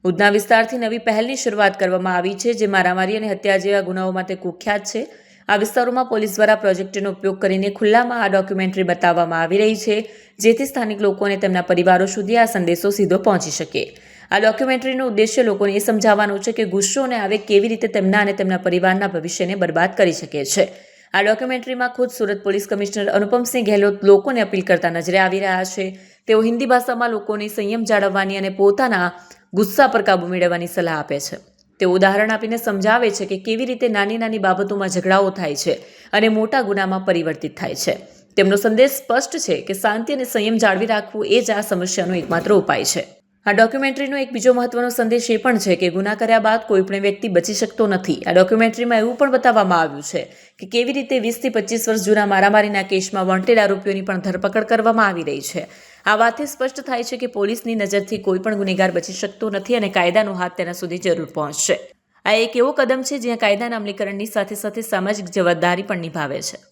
ઉધના વિસ્તારથી નવી પહેલની શરૂઆત કરવામાં આવી છે, જે મારામારી અને હત્યા જેવા ગુનાઓ માટે કુખ્યાત છે. આ વિસ્તારોમાં પોલીસ દ્વારા પ્રોજેક્ટરનો ઉપયોગ કરીને ખુલ્લામાં આ ડોક્યુમેન્ટરી બતાવવામાં આવી રહી છે, જેથી સ્થાનિક લોકો અને તેમના પરિવારો સુધી આ સંદેશો સીધો પહોંચી શકે. આ ડોક્યુમેન્ટરીનો ઉદ્દેશ્ય લોકોને એ સમજાવવાનો છે કે ગુસ્સો અને આવેગ કેવી રીતે તેમના અને તેમના પરિવારના ભવિષ્યને બરબાદ કરી શકે છે. આ ડોક્યુમેન્ટરીમાં ખુદ સુરત પોલીસ કમિશનર અનુપમસિંહ ગેહલોત લોકોને અપીલ કરતા નજરે આવી રહ્યા છે. તેઓ હિન્દી ભાષામાં લોકોને સંયમ જાળવવાની અને પોતાના ગુસ્સા પર કાબૂ મેળવવાની સલાહ આપે છે. તેઓ ઉદાહરણ આપીને સમજાવે છે કે કેવી રીતે નાની નાની બાબતોમાં ઝઘડાઓ થાય છે અને મોટા ગુનામાં પરિવર્તિત થાય છે. તેમનો સંદેશ સ્પષ્ટ છે કે શાંતિ અને સંયમ જાળવી રાખવું એ જ આ સમસ્યાનો એકમાત્ર ઉપાય છે. આ ડોક્યુમેન્ટરીનો એક બીજો મહત્વનો સંદેશ એ પણ છે કે ગુના કર્યા બાદ કોઈ પણ વ્યક્તિ બચી શકતો નથી. આ ડોક્યુમેન્ટરીમાં એવું પણ બતાવવામાં આવ્યું છે કે કેવી રીતે 20 થી 25 વર્ષ જૂના મારામારીના કેસમાં વોન્ટેડ આરોપીઓની પણ ધરપકડ કરવામાં આવી રહી છે. આ વાતથી સ્પષ્ટ થાય છે કે પોલીસની નજરથી કોઈ પણ ગુનેગાર બચી શકતો નથી અને કાયદાનો હાથ તેના સુધી જરૂર પહોંચશે. આ એક એવો કદમ છે જ્યાં કાયદાના અમલીકરણની સાથે સાથે સામાજિક જવાબદારી પણ નિભાવે છે.